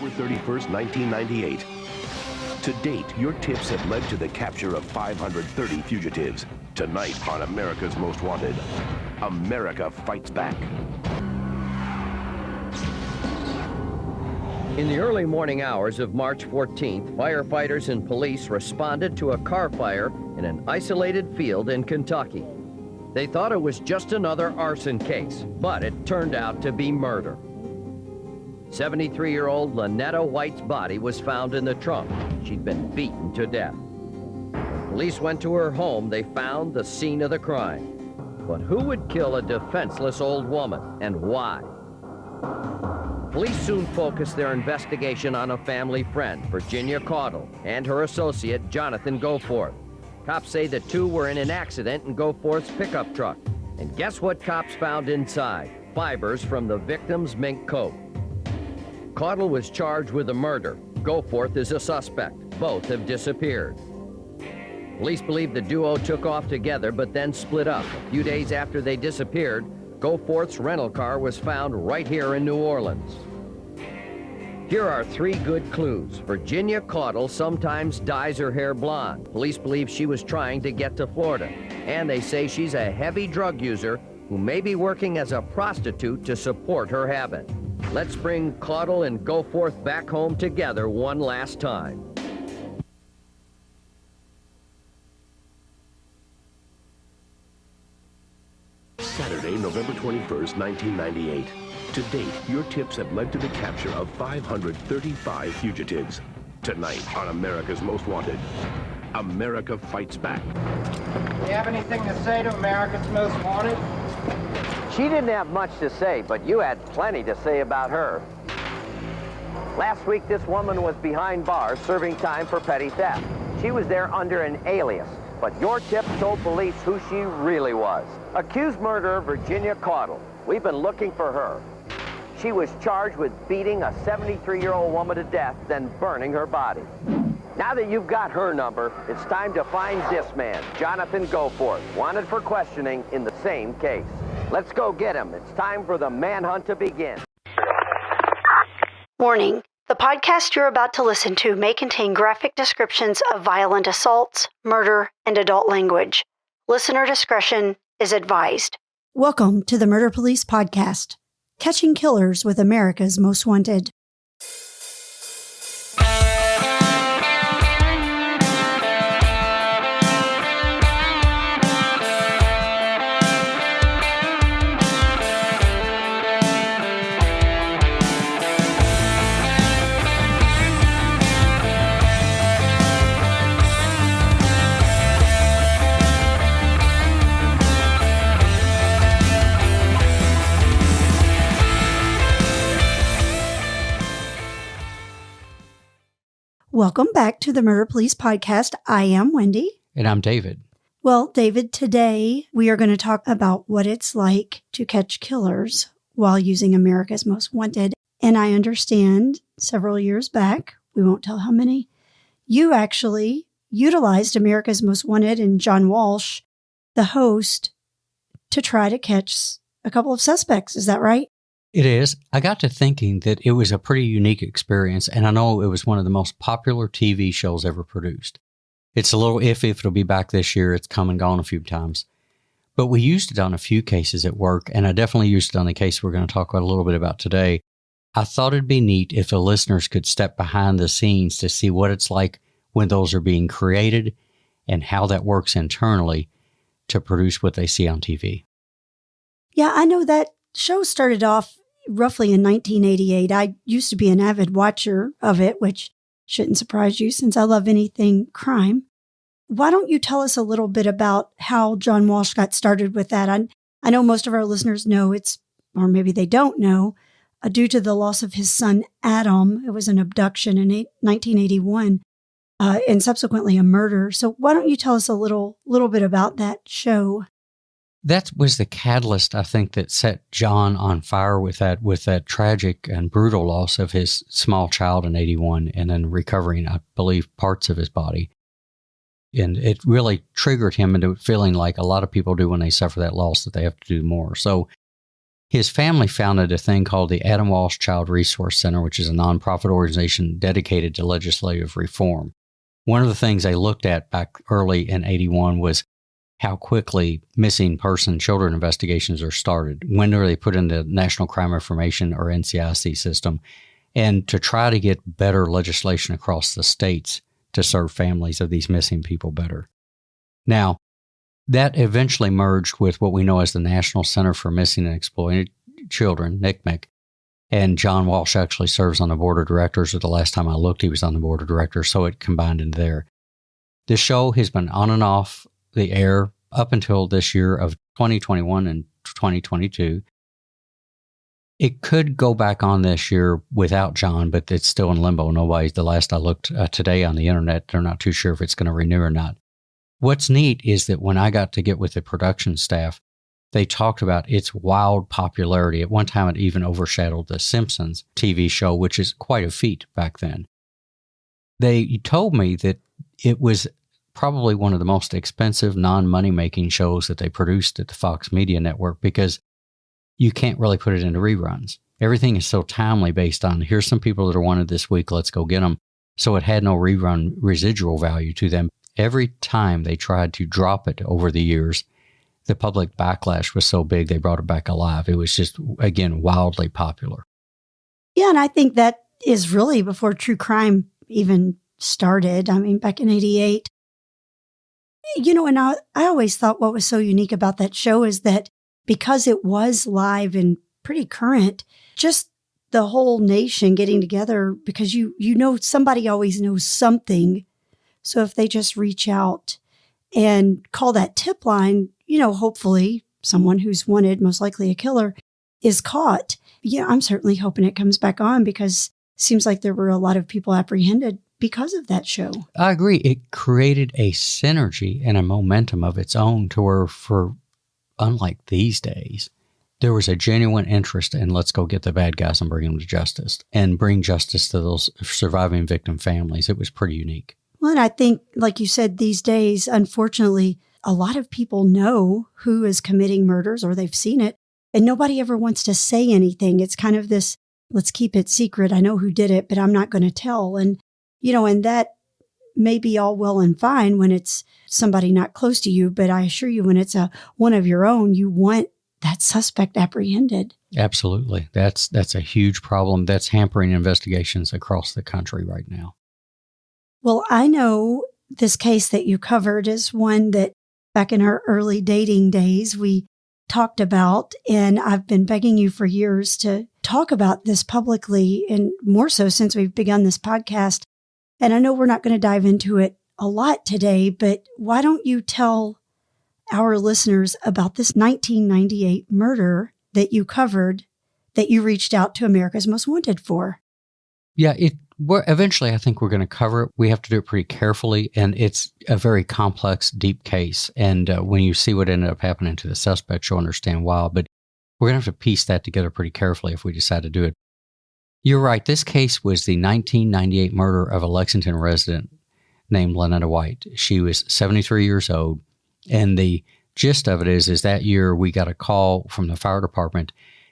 October 31st, 1998. To date, your tips have led to the capture of 530 fugitives. Tonight on America's Most Wanted, America Fights Back. In the early morning hours of March 14th, firefighters and police responded to a car fire in an isolated field in Kentucky. They thought it was just another arson case, but it turned out to be murder. 73-year-old Lonetta White's body was found in the trunk. She'd been beaten to death. Police went to her home. They found the scene of the crime. But who would kill a defenseless old woman, and why? Police soon focused their investigation on a family friend, Virginia Caudill, and her associate, Jonathan Goforth. Cops say the two were in an accident in Goforth's pickup truck. And guess what cops found inside? Fibers from the victim's mink coat. Caudill was charged with a murder. Goforth is a suspect. Both have disappeared. Police believe the duo took off together but then split up. A few days after they disappeared, Goforth's rental car was found right here in New Orleans. Here are 3 good clues. Virginia Caudill sometimes dyes her hair blonde. Police believe she was trying to get to Florida. And they say she's a heavy drug user who may be working as a prostitute to support her habit. Let's bring Caudill and Goforth back home together one last time. Saturday, November 21st, 1998. To date, your tips have led to the capture of 535 fugitives. Tonight on America's Most Wanted, America Fights Back. You have anything to say to America's Most Wanted? She didn't have much to say, but you had plenty to say about her. Last week, this woman was behind bars serving time for petty theft. She was there under an alias, but your tip told police who she really was. Accused murderer Virginia Caudill. We've been looking for her. She was charged with beating a 73-year-old woman to death, then burning her body. Now that you've got her number, it's time to find this man, Jonathan Goforth, wanted for questioning in the same case. Let's go get him. It's time for the manhunt to begin. Warning. The podcast you're about to listen to may contain graphic descriptions of violent assaults, murder, and adult language. Listener discretion is advised. Welcome to the Murder Police Podcast, catching killers with America's Most Wanted. Welcome back to the Murder Police Podcast. I am Wendy. And I'm David. Well, David, today we are going to talk about what it's like to catch killers while using America's Most Wanted. And I understand several years back, we won't tell how many, you actually utilized America's Most Wanted and John Walsh, the host, to try to catch a couple of suspects. Is that right? It is. I got to thinking that it was a pretty unique experience, and I know it was one of the most popular TV shows ever produced. It's a little iffy if it'll be back this year. It's come and gone a few times. But we used it on a few cases at work, and I definitely used it on the case we're going to talk about a little bit about today. I thought it'd be neat if the listeners could step behind the scenes to see what it's like when those are being created and how that works internally to produce what they see on TV. Yeah, I know that show started off roughly in 1988. I used to be an avid watcher of it, which shouldn't surprise you since I love anything crime. Why don't you tell us a little bit about how John Walsh got started with that? I know most of our listeners know it's, or maybe they don't know, due to the loss of his son, Adam. It was an abduction in 1981 and subsequently a murder. So why don't you tell us a little bit about that show? That was the catalyst, I think, that set John on fire with that tragic and brutal loss of his small child in 81 and then recovering, I believe, parts of his body. And it really triggered him into feeling like a lot of people do when they suffer that loss, that they have to do more. So His family founded a thing called the Adam Walsh Child Resource Center, which is a nonprofit organization dedicated to legislative reform. One of the things they looked at back early in 81 was how quickly missing person children investigations are started. When are they put in the National Crime Information or NCIC system? And to try to get better legislation across the states to serve families of these missing people better. Now, that eventually merged with what we know as the National Center for Missing and Exploited Children, NCMEC, and John Walsh actually serves on the board of directors, or the last time I looked, he was on the board of directors, so it combined in there. The show has been on and off the air up until this year of 2021 and 2022. It could go back on this year without John, but it's still in limbo. Nobody, the last I looked today on the internet, they're not too sure if it's going to renew or not. What's neat is that when I got to get with the production staff, they talked about its wild popularity. At one time, it even overshadowed The Simpsons TV show, which is quite a feat back then. They told me that it was probably one of the most expensive non-money-making shows that they produced at the Fox Media Network because you can't really put it into reruns. Everything is so timely based on, here's some people that are wanted this week, let's go get them. So it had no rerun residual value to them. Every time they tried to drop it over the years, the public backlash was so big they brought it back alive. It was just, again, wildly popular. Yeah, and I think that is really before true crime even started. I mean, back in 88. You know, and I always thought what was so unique about that show is that because it was live and pretty current, just the whole nation getting together, because you know somebody always knows something. So if they just reach out and call that tip line, you know, hopefully someone who's wanted, most likely a killer, is caught. Yeah, I'm certainly hoping it comes back on because it seems like there were a lot of people apprehended because of that show. I agree. It created a synergy and a momentum of its own to where, for unlike these days, there was a genuine interest in let's go get the bad guys and bring them to justice and bring justice to those surviving victim families. It was pretty unique. Well, and I think, like you said, these days, unfortunately, a lot of people know who is committing murders or they've seen it, and nobody ever wants to say anything. It's kind of this, let's keep it secret. I know who did it, but I'm not going to tell. And, you know, and that may be all well and fine when it's somebody not close to you, but I assure you when it's one of your own, you want that suspect apprehended. Absolutely. That's a huge problem that's hampering investigations across the country right now. Well, I know this case that you covered is one that back in our early dating days we talked about, and I've been begging you for years to talk about this publicly, and more so since we've begun this podcast. And I know we're not going to dive into it a lot today, but why don't you tell our listeners about this 1998 murder that you covered, that you reached out to America's Most Wanted for? Yeah, eventually I think we're going to cover it. We have to do it pretty carefully, and it's a very complex, deep case. And when you see what ended up happening to the suspect, you'll understand why. But we're going to have to piece that together pretty carefully if we decide to do it. You're right. This case was the 1998 murder of a Lexington resident named Lonetta White. She was 73 years old. And the gist of it is that year we got a call from the fire department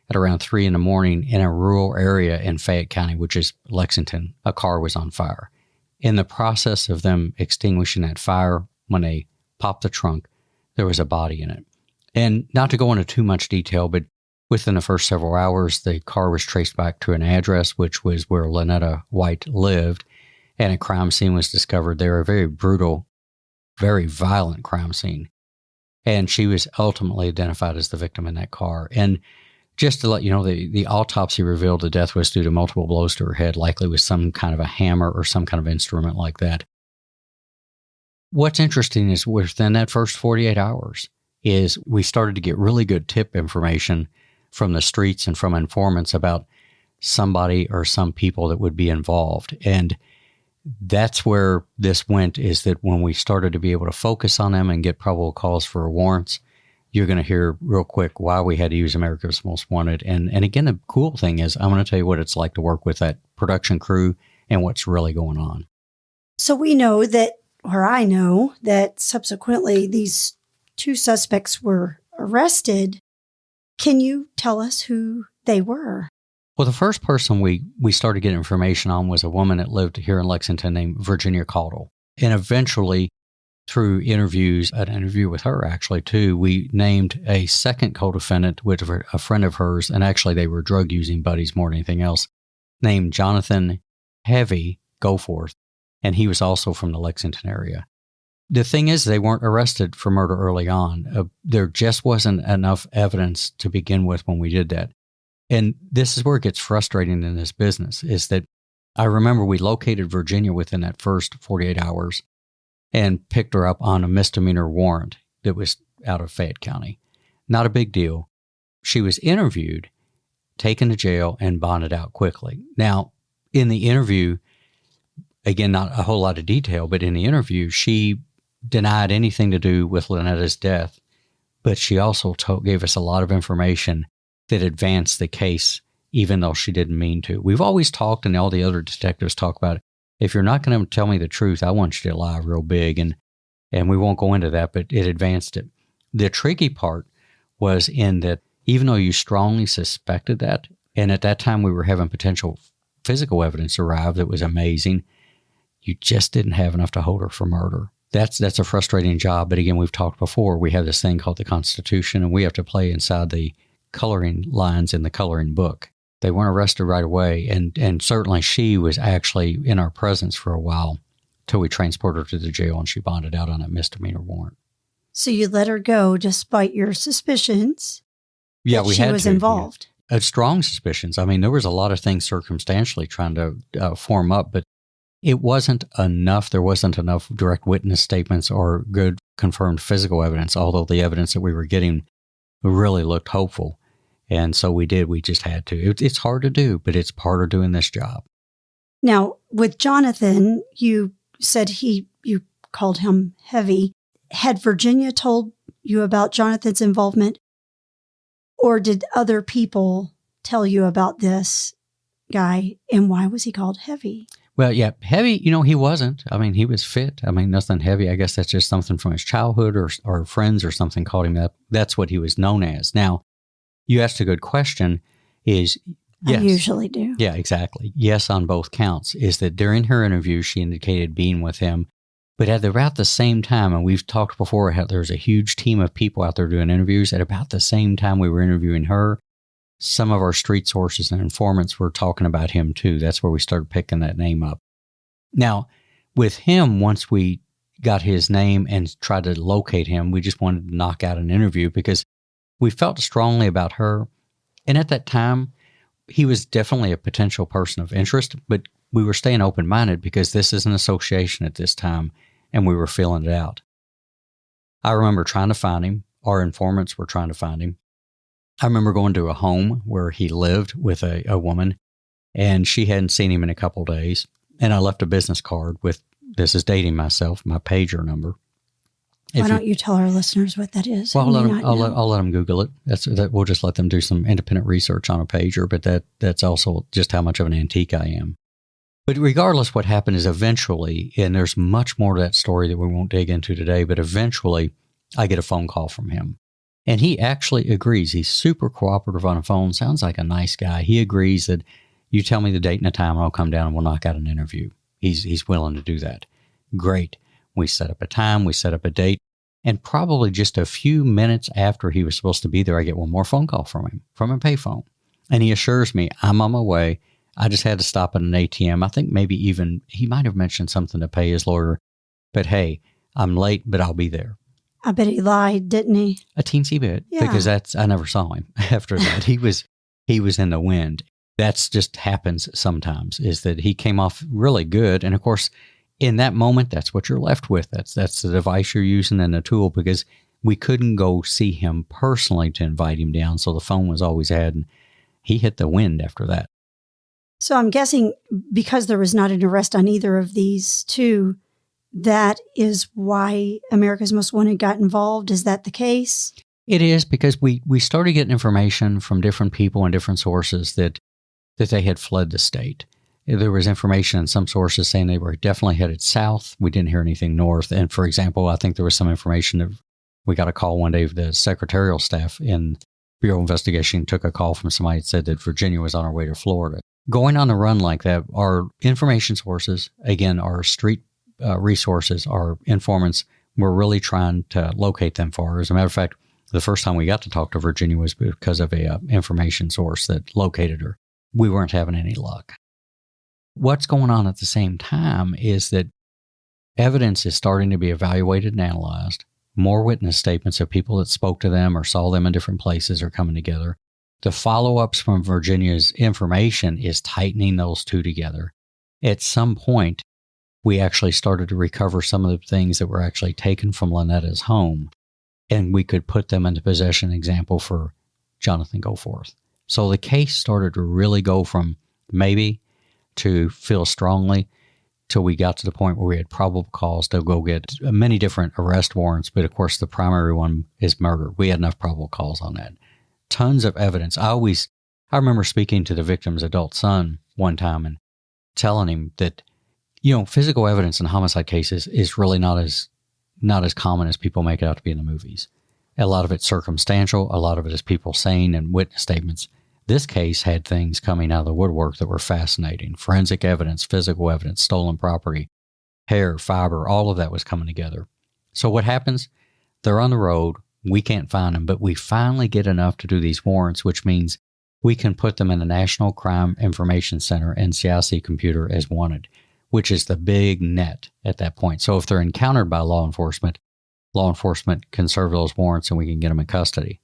at around 3 in the morning in a rural area in Fayette County, which is Lexington. A car was on fire. In the process of them extinguishing that fire, when they popped the trunk, there was a body in it. And not to go into too much detail, but within the first several hours, the car was traced back to an address, which was where Lonetta White lived, and a crime scene was discovered there, a very brutal, very violent crime scene. And she was ultimately identified as the victim in that car. And just to let you know, the autopsy revealed the death was due to multiple blows to her head, likely with some kind of a hammer or some kind of instrument like that. What's interesting is within that first 48 hours is we started to get really good tip information from the streets and from informants about somebody or some people that would be involved. And that's where this went, is that when we started to be able to focus on them and get probable cause for warrants, you're going to hear real quick why we had to use America's Most Wanted. And again, the cool thing is I'm going to tell you what it's like to work with that production crew and what's really going on. So we know that, or I know that subsequently these two suspects were arrested. Can you tell us who they were? Well, the first person we started getting information on was a woman that lived here in Lexington named Virginia Caudill. And eventually, through interviews, an interview with her actually too, we named a second co-defendant with a friend of hers, and actually they were drug-using buddies more than anything else, named Jonathan Heavy Goforth, and he was also from the Lexington area. The thing is, they weren't arrested for murder early on. There just wasn't enough evidence to begin with when we did that. And this is where it gets frustrating in this business, is that I remember we located Virginia within that first 48 hours and picked her up on a misdemeanor warrant that was out of Fayette County. Not a big deal. She was interviewed, taken to jail, and bonded out quickly. Now, in the interview, again, not a whole lot of detail, but in the interview, she denied anything to do with Lonetta's death, but she also gave us a lot of information that advanced the case, even though she didn't mean to. We've always talked, and all the other detectives talk about, if you're not going to tell me the truth, I want you to lie real big, and we won't go into that, but it advanced it. The tricky part was in that even though you strongly suspected that, and at that time we were having potential physical evidence arrive that was amazing, you just didn't have enough to hold her for murder. That's a frustrating job, but again, we've talked before, we have this thing called the Constitution, and we have to play inside the coloring lines in the coloring book. They weren't arrested right away, and certainly she was actually in our presence for a while till we transported her to the jail and she bonded out on a misdemeanor warrant. So you let her go despite your suspicions Yeah, that we she had was to, involved. yeah. Strong suspicions. I mean, there was a lot of things circumstantially trying to form up, but it wasn't enough. There wasn't enough direct witness statements or good confirmed physical evidence, although the evidence that we were getting really looked hopeful. And so we did. We just had to. It's hard to do, but it's part of doing this job. Now, with Jonathan, you said you called him Heavy. Had Virginia told you about Jonathan's involvement, or did other people tell you about this guy, and why was he called Heavy? Well, yeah, Heavy, he wasn't. I mean, he was fit. I mean, nothing heavy. I guess that's just something from his childhood or friends or something called him that. That's what he was known as. Now, you asked a good question, is yes. I usually do. Yeah, exactly. Yes, on both counts, is that during her interview, she indicated being with him, but at about the same time, and we've talked before how there's a huge team of people out there doing interviews, at about the same time we were interviewing her, some of our street sources and informants were talking about him too. That's where we started picking that name up. Now, with him, once we got his name and tried to locate him, we just wanted to knock out an interview because we felt strongly about her. And at that time, he was definitely a potential person of interest, but we were staying open-minded because this is an association at this time, and we were feeling it out. I remember trying to find him. Our informants were trying to find him. I remember going to a home where he lived with a woman, and she hadn't seen him in a couple of days. And I left a business card with, this is dating myself, my pager number. Why don't you tell our listeners what that is? Well, I'll let them Google it. We'll just let them do some independent research on a pager, but that's also just how much of an antique I am. But regardless, what happened is eventually, and there's much more to that story that we won't dig into today, but eventually I get a phone call from him. And he actually agrees. He's super cooperative on the phone. Sounds like a nice guy. He agrees that you tell me the date and the time and I'll come down and we'll knock out an interview. He's willing to do that. Great. We set up a time. We set up a date. And probably just a few minutes after he was supposed to be there, I get one more phone call from him, from a payphone. And he assures me, I'm on my way. I just had to stop at an ATM. I think maybe even he might have mentioned something to pay his lawyer. But hey, I'm late, but I'll be there. I bet he lied, didn't he? A teensy bit, because I never saw him after that. He was in the wind. That's just happens sometimes, is that he came off really good. And of course, in that moment, that's what you're left with. That's the device you're using and the tool, because we couldn't go see him personally to invite him down. So the phone was always had, and he hit the wind after that. So I'm guessing because there was not an arrest on either of these two, that is why America's Most Wanted got involved. Is that the case? It is, because we started getting information from different people and different sources that they had fled the state. There was information in some sources saying they were definitely headed south. We didn't hear anything north. And for example, I think there was some information that we got a call one day of the secretarial staff in Bureau of Investigation took a call from somebody that said that Virginia was on her way to Florida. Going on the run like that, our information sources, again, our street resources, our informants, we're really trying to locate them for her. As a matter of fact, the first time we got to talk to Virginia was because of a information source that located her. We weren't having any luck. What's going on at the same time is that evidence is starting to be evaluated and analyzed. More witness statements of people that spoke to them or saw them in different places are coming together. The follow-ups from Virginia's information is tightening those two together. At some point, we actually started to recover some of the things that were actually taken from Lonetta's home, and we could put them into possession, example, for Jonathan Goforth. So the case started to really go from maybe to feel strongly till we got to the point where we had probable cause to go get many different arrest warrants, but of course the primary one is murder. We had enough probable cause on that. Tons of evidence. I remember speaking to the victim's adult son one time and telling him that, physical evidence in homicide cases is really not as common as people make it out to be in the movies. A lot of it's circumstantial. A lot of it is people saying and witness statements. This case had things coming out of the woodwork that were fascinating. Forensic evidence, physical evidence, stolen property, hair, fiber, all of that was coming together. So what happens? They're on the road. We can't find them, but we finally get enough to do these warrants, which means we can put them in the National Crime Information Center, NCIC computer, as wanted, which is the big net at that point. So if they're encountered by law enforcement can serve those warrants and we can get them in custody.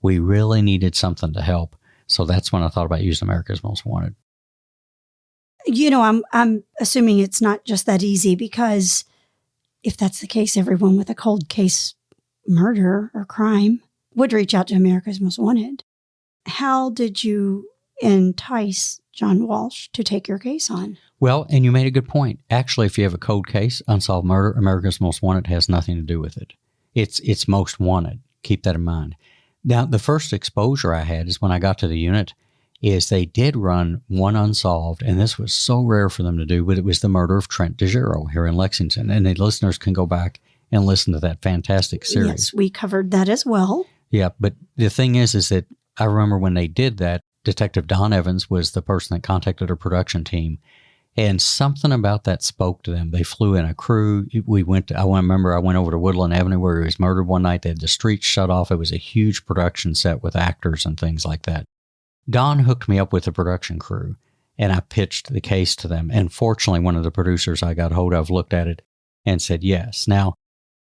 We really needed something to help. So that's when I thought about using America's Most Wanted. I'm assuming it's not just that easy, because if that's the case, everyone with a cold case murder or crime would reach out to America's Most Wanted. How did you entice John Walsh to take your case on? Well, and you made a good point. Actually, if you have a cold case, unsolved murder, America's Most Wanted has nothing to do with it. It's most wanted. Keep that in mind. Now, the first exposure I had is when I got to the unit, is they did run one unsolved, and this was so rare for them to do, but it was the murder of Trent DeGiro here in Lexington. And the listeners can go back and listen to that fantastic series. Yes, we covered that as well. Yeah, but the thing is that I remember when they did that, Detective Don Evans was the person that contacted our production team, and something about that spoke to them. They flew in a crew. I went over to Woodland Avenue where he was murdered one night. They had the streets shut off. It was a huge production set with actors and things like that. Don hooked me up with the production crew, and I pitched the case to them. And fortunately, one of the producers I got hold of looked at it and said, yes. Now,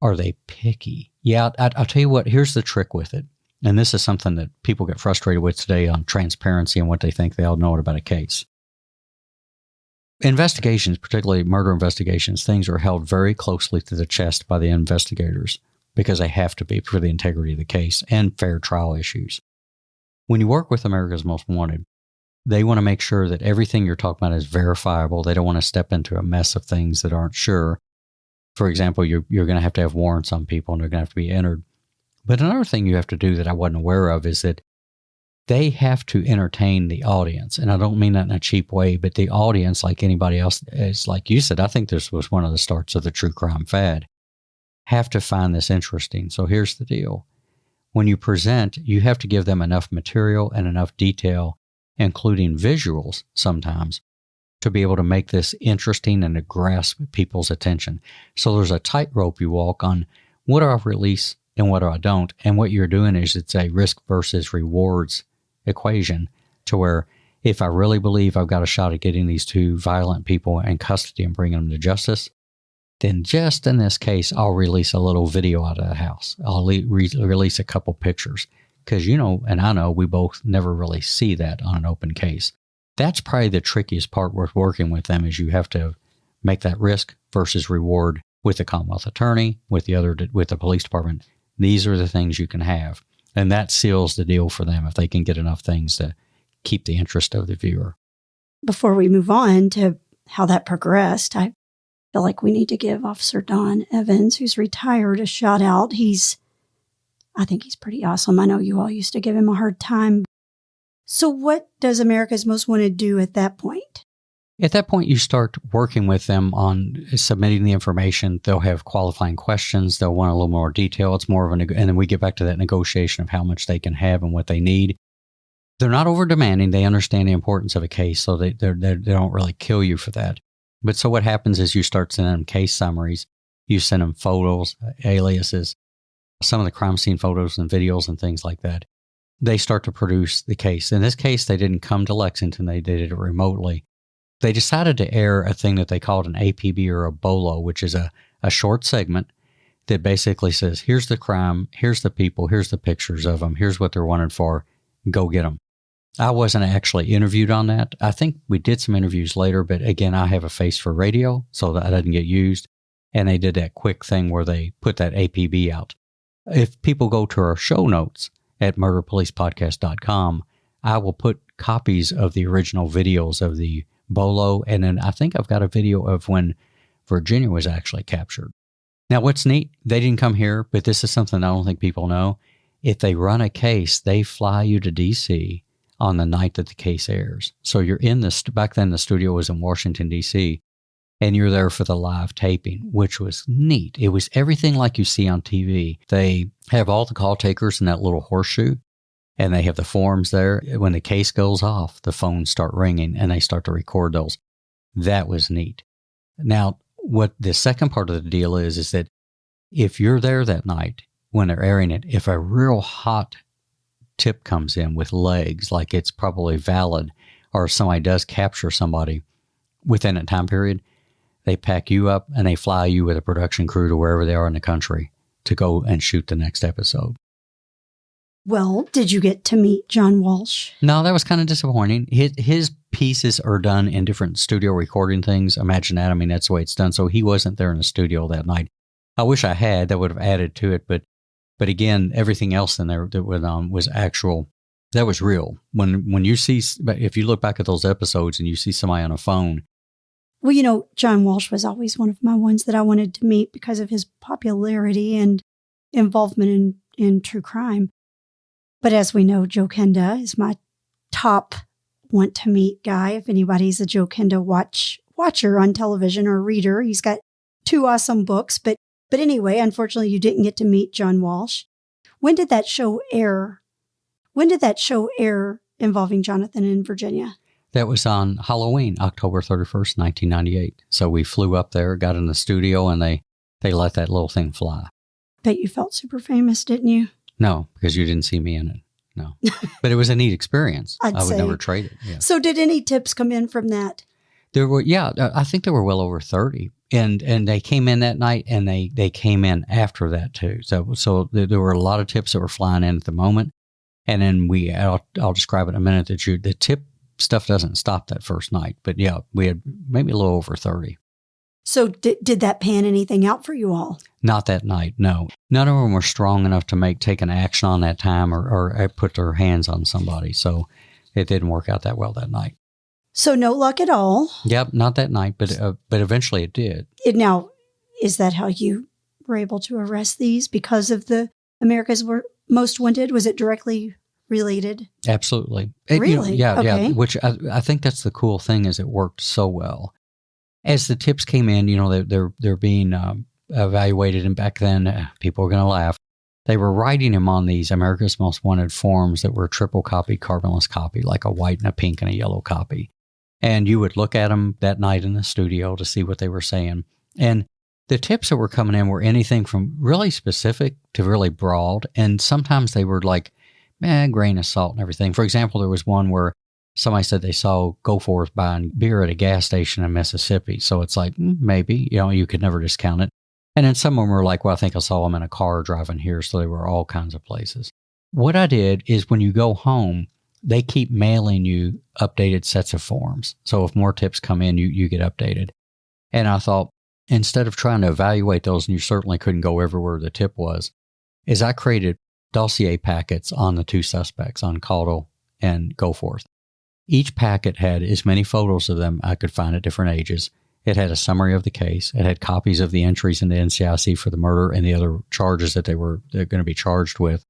are they picky? Yeah, I'll tell you what, here's the trick with it. And this is something that people get frustrated with today on transparency and what they think they all know about a case. Investigations, particularly murder investigations, things are held very closely to the chest by the investigators because they have to be for the integrity of the case and fair trial issues. When you work with America's Most Wanted, they want to make sure that everything you're talking about is verifiable. They don't want to step into a mess of things that aren't sure. For example, you're going to have warrants on people and they're going to have to be entered. But another thing you have to do that I wasn't aware of is that they have to entertain the audience. And I don't mean that in a cheap way, but the audience, like anybody else, is like you said, I think this was one of the starts of the true crime fad, have to find this interesting. So here's the deal. When you present, you have to give them enough material and enough detail, including visuals sometimes, to be able to make this interesting and to grasp people's attention. So there's a tightrope you walk on. What do I release and what do I don't? And what you're doing is it's a risk versus rewards equation, to where if I really believe I've got a shot at getting these two violent people in custody and bringing them to justice, then just in this case, I'll release a little video out of the house. I'll release a couple pictures because, and I know we both never really see that on an open case. That's probably the trickiest part with working with them, is you have to make that risk versus reward with the Commonwealth Attorney, with the police department. These are the things you can have. And that seals the deal for them if they can get enough things to keep the interest of the viewer. Before we move on to how that progressed, I feel like we need to give Officer Don Evans, who's retired, a shout out. I think he's pretty awesome. I know you all used to give him a hard time. So what does America's Most Wanted do at that point? At that point, you start working with them on submitting the information. They'll have qualifying questions. They'll want a little more detail. It's more of and then we get back to that negotiation of how much they can have and what they need. They're not over demanding. They understand the importance of a case, so they don't really kill you for that. But so what happens is you start sending them case summaries. You send them photos, aliases, some of the crime scene photos and videos and things like that. They start to produce the case. In this case, they didn't come to Lexington. They did it remotely. They decided to air a thing that they called an APB or a BOLO, which is a short segment that basically says, here's the crime, here's the people, here's the pictures of them, here's what they're wanted for, go get them. I wasn't actually interviewed on that. I think we did some interviews later, but again, I have a face for radio, so that didn't get used. And they did that quick thing where they put that APB out. If people go to our show notes at murderpolicepodcast.com, I will put copies of the original videos of the BOLO, and then I think I've got a video of when Virginia was actually captured. Now, what's neat, they didn't come here, but this is something I don't think people know. If they run a case, they fly you to D.C. on the night that the case airs. So you're in back then the studio was in Washington, D.C., and you're there for the live taping, which was neat. It was everything like you see on TV. They have all the call takers in that little horseshoe, and they have the forms there. When the case goes off, the phones start ringing, and they start to record those. That was neat. Now, what the second part of the deal is that if you're there that night when they're airing it, if a real hot tip comes in with legs, like it's probably valid, or somebody does capture somebody within that time period, they pack you up and they fly you with a production crew to wherever they are in the country to go and shoot the next episode. Well, did you get to meet John Walsh? No, that was kind of disappointing. His pieces are done in different studio recording things. Imagine that. I mean, that's the way it's done. So he wasn't there in the studio that night. I wish I had. That would have added to it. But again, everything else in there that was actual. That was real. When you see, if you look back at those episodes and you see somebody on a phone. Well, you know, John Walsh was always one of my ones that I wanted to meet because of his popularity and involvement in true crime. But as we know, Joe Kenda is my top want to meet guy. If anybody's a Joe Kenda watcher on television or reader, he's got 2 awesome books. But anyway, unfortunately, you didn't get to meet John Walsh. When did that show air? When did that show air involving Jonathan in Virginia? That was on Halloween, October 31st, 1998. So we flew up there, got in the studio, and they let that little thing fly. Bet you felt super famous, didn't you? No, because you didn't see me in it. No. But it was a neat experience. I would never trade it. Yeah. So did any tips come in from that? There were, I think there were well over 30. And they came in that night, and they came in after that too. So there were a lot of tips that were flying in at the moment. And then I'll describe it in a minute that the tip stuff doesn't stop that first night. But yeah, we had maybe a little over 30. So did that pan anything out for you all? Not that night, no. None of them were strong enough to take an action on that time or put their hands on somebody. So it didn't work out that well that night. So no luck at all? Yep, not that night, but eventually it did. Now, is that how you were able to arrest these? Because of the America's Most Wanted? Was it directly related? Absolutely. Really? Yeah. Which I think that's the cool thing is it worked so well. As the tips came in, they're being evaluated, and back then people are going to laugh. They were writing them on these America's Most Wanted forms that were triple copy, carbonless copy, like a white and a pink and a yellow copy. And you would look at them that night in the studio to see what they were saying. And the tips that were coming in were anything from really specific to really broad. And sometimes they were like, grain of salt and everything. For example, there was one where somebody said they saw Goforth buying beer at a gas station in Mississippi. So it's like, maybe, you could never discount it. And then some of them were like, well, I think I saw them in a car driving here. So they were all kinds of places. What I did is when you go home, they keep mailing you updated sets of forms. So if more tips come in, you get updated. And I thought, instead of trying to evaluate those, and you certainly couldn't go everywhere the tip was, is I created dossier packets on the 2 suspects, on Caudill and Goforth. Each packet had as many photos of them I could find at different ages. It had a summary of the case. It had copies of the entries in the NCIC for the murder and the other charges that they're going to be charged with.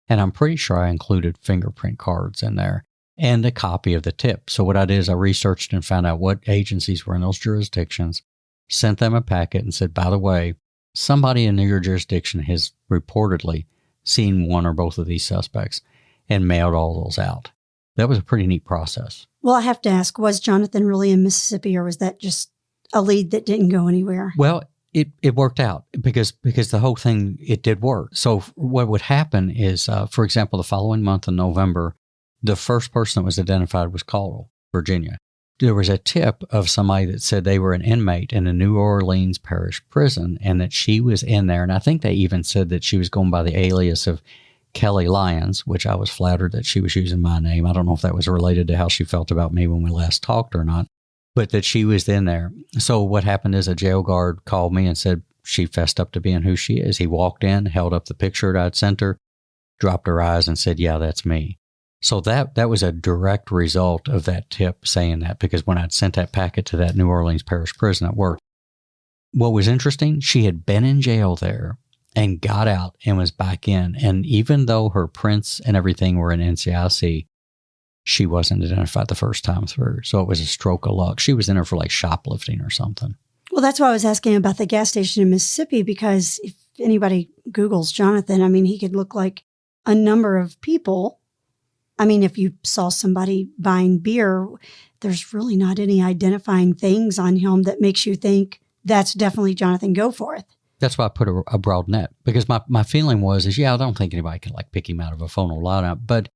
And I'm pretty sure I included fingerprint cards in there. and a copy of the tip. So what I did is I researched and found out what agencies were in those jurisdictions, sent them a packet and said, by the way, somebody in your jurisdiction has reportedly seen one or both of these suspects, and mailed all those out. That was a pretty neat process. Well, I have to ask, was Jonathan really in Mississippi, or was that just a lead that didn't go anywhere? Well, it worked out because the whole thing, it did work. So what would happen is, for example, the following month in November, the first person that was identified was Caudill, Virginia. There was a tip of somebody that said they were an inmate in a New Orleans parish prison and that she was in there. And I think they even said that she was going by the alias of Kelly Lyons, which I was flattered that she was using my name. I don't know if that was related to how she felt about me when we last talked or not, but that she was in there. So what happened is a jail guard called me and said she fessed up to being who she is. He walked in, held up the picture that I'd sent her, dropped her eyes and said, yeah, that's me. So that was a direct result of that tip saying that, because when I'd sent that packet to that New Orleans parish prison, it worked. What was interesting, she had been in jail there and got out and was back in. And even though her prints and everything were in NCIC, she wasn't identified the first time through. So it was a stroke of luck. She was in there for like shoplifting or something. Well, that's why I was asking about the gas station in Mississippi, because if anybody Googles Jonathan, I mean, he could look like a number of people. I mean, if you saw somebody buying beer, there's really not any identifying things on him that makes you think that's definitely Jonathan Goforth. That's why I put a broad net, because my feeling was, I don't think anybody can like pick him out of a phone lineup. But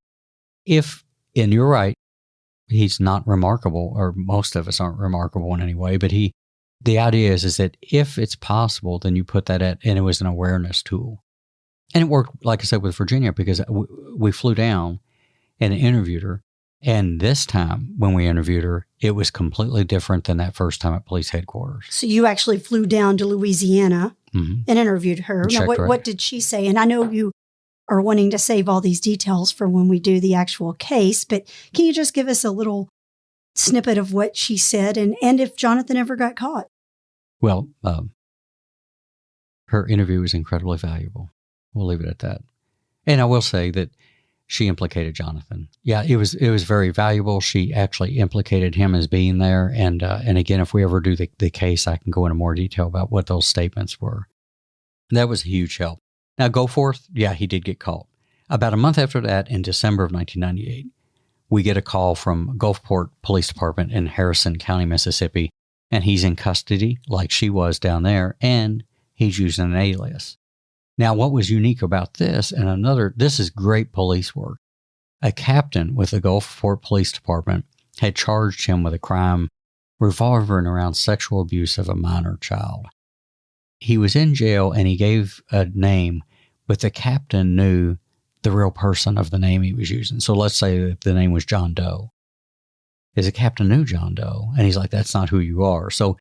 and you're right, he's not remarkable, or most of us aren't remarkable in any way, but the idea is that if it's possible, then you put that at, and it was an awareness tool. And it worked, like I said, with Virginia, because we flew down and interviewed her. And this time when we interviewed her, it was completely different than that first time at police headquarters. So you actually flew down to Louisiana and interviewed her. Now, what did she say? And I know you are wanting to save all these details for when we do the actual case, but can you just give us a little snippet of what she said and if Jonathan ever got caught? Well, her interview was incredibly valuable. We'll leave it at that. And I will say that she implicated Jonathan. Yeah, it was very valuable. She actually implicated him as being there. And again, if we ever do the case, I can go into more detail about what those statements were. That was a huge help. Now, Goforth, yeah, he did get caught. About a month after that, in December of 1998, we get a call from Gulfport Police Department in Harrison County, Mississippi, and he's in custody like she was down there, and he's using an alias. Now, what was unique about this, this is great police work. A captain with the Gulfport Police Department had charged him with a crime revolving around sexual abuse of a minor child. He was in jail and he gave a name, but the captain knew the real person of the name he was using. So let's say that the name was John Doe. The captain knew John Doe, and he's like, that's not who you are. So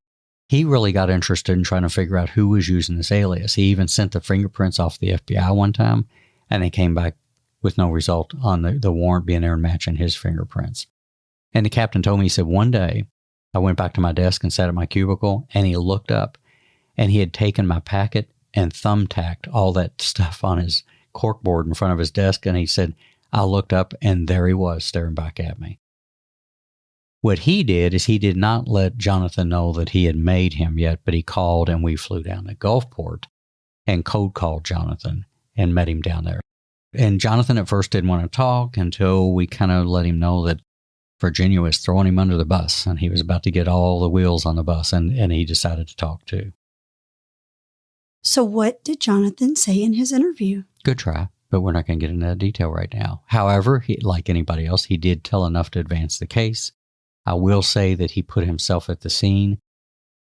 he really got interested in trying to figure out who was using this alias. He even sent the fingerprints off the FBI one time, and they came back with no result on the warrant being there and matching his fingerprints. And the captain told me, he said, one day I went back to my desk and sat at my cubicle, and he looked up, and he had taken my packet and thumbtacked all that stuff on his corkboard in front of his desk, and he said, I looked up, and there he was staring back at me. What he did is he did not let Jonathan know that he had made him yet, but he called and we flew down to Gulfport and code called Jonathan and met him down there. And Jonathan at first didn't want to talk until we kind of let him know that Virginia was throwing him under the bus and he was about to get all the wheels on the bus, and he decided to talk too. So what did Jonathan say in his interview? Good try, but we're not going to get into that detail right now. However, like anybody else, he did tell enough to advance the case. I will say that he put himself at the scene,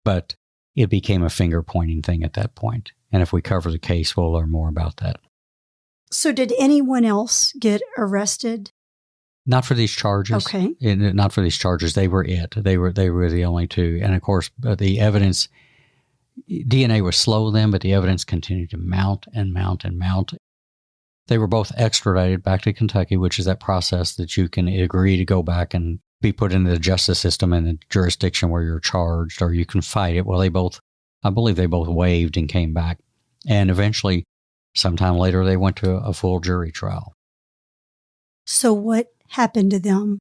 but it became a finger-pointing thing at that point. And if we cover the case, we'll learn more about that. So did anyone else get arrested? Not for these charges. Okay. Not for these charges. They were it. They were the only two. And of course, the evidence, DNA was slow then, but the evidence continued to mount and mount and mount. They were both extradited back to Kentucky, which is that process that you can agree to go back and be put into the justice system in the jurisdiction where you're charged, or you can fight it. Well, I believe they both waived and came back. And eventually, sometime later, they went to a full jury trial. So what happened to them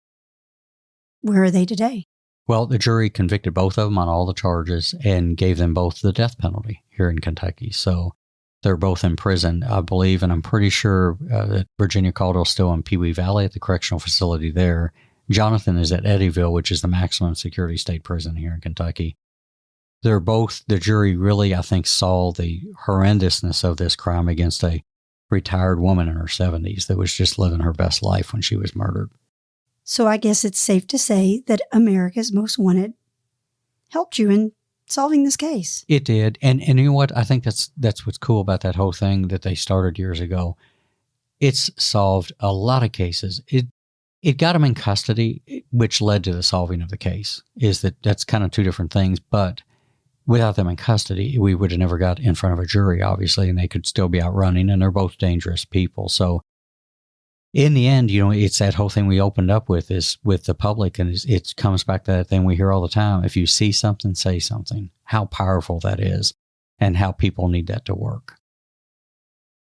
where are they today? Well, the jury convicted both of them on all the charges and gave them both the death penalty here in Kentucky. So they're both in prison, I believe, and I'm pretty sure that Virginia Caudill is still in Pee Wee Valley at the correctional facility there. Jonathan is at Eddyville, which is the maximum security state prison here in Kentucky. They're both, the jury really, I think, saw the horrendousness of this crime against a retired woman in her 70s that was just living her best life when she was murdered. So I guess it's safe to say that America's Most Wanted helped you in solving this case. It did. And you know what? I think that's what's cool about that whole thing that they started years ago. It's solved a lot of cases. It got them in custody, which led to the solving of the case. That's kind of two different things. But without them in custody, we would have never got in front of a jury, obviously, and they could still be out running, and they're both dangerous people. So in the end, it's that whole thing we opened up with is with the public, and it comes back to that thing we hear all the time. If you see something, say something. How powerful that is and how people need that to work.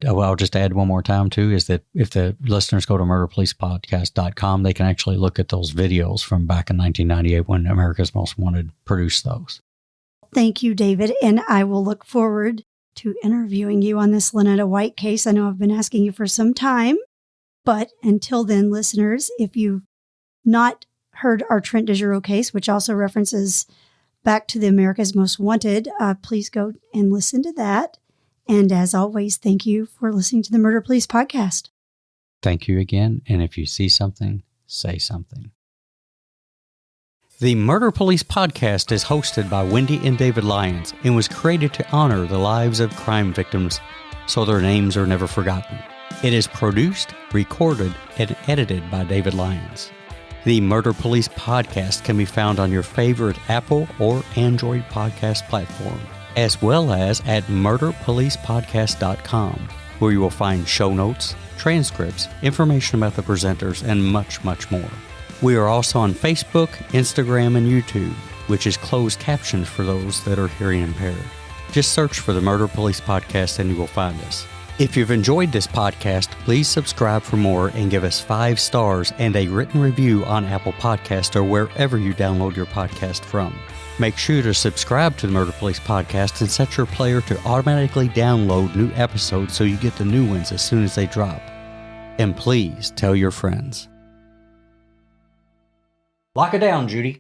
Well, I'll just add one more time, too, is that if the listeners go to murderpolicepodcast.com, they can actually look at those videos from back in 1998 when America's Most Wanted produced those. Thank you, David, and I will look forward to interviewing you on this Lonetta White case. I know I've been asking you for some time. But until then, listeners, if you've not heard our Trent DeGiro case, which also references back to the America's Most Wanted, please go and listen to that. And as always, thank you for listening to the Murder Police Podcast. Thank you again. And if you see something, say something. The Murder Police Podcast is hosted by Wendy and David Lyons and was created to honor the lives of crime victims so their names are never forgotten. It is produced, recorded, and edited by David Lyons. The Murder Police Podcast can be found on your favorite Apple or Android podcast platform, as well as at murderpolicepodcast.com, where you will find show notes, transcripts, information about the presenters, and much, much more. We are also on Facebook, Instagram, and YouTube, which is closed captions for those that are hearing impaired. Just search for the Murder Police Podcast and you will find us. If you've enjoyed this podcast, please subscribe for more and give us 5 stars and a written review on Apple Podcasts or wherever you download your podcast from. Make sure to subscribe to the Murder Police Podcast and set your player to automatically download new episodes so you get the new ones as soon as they drop. And please tell your friends. Lock it down, Judy.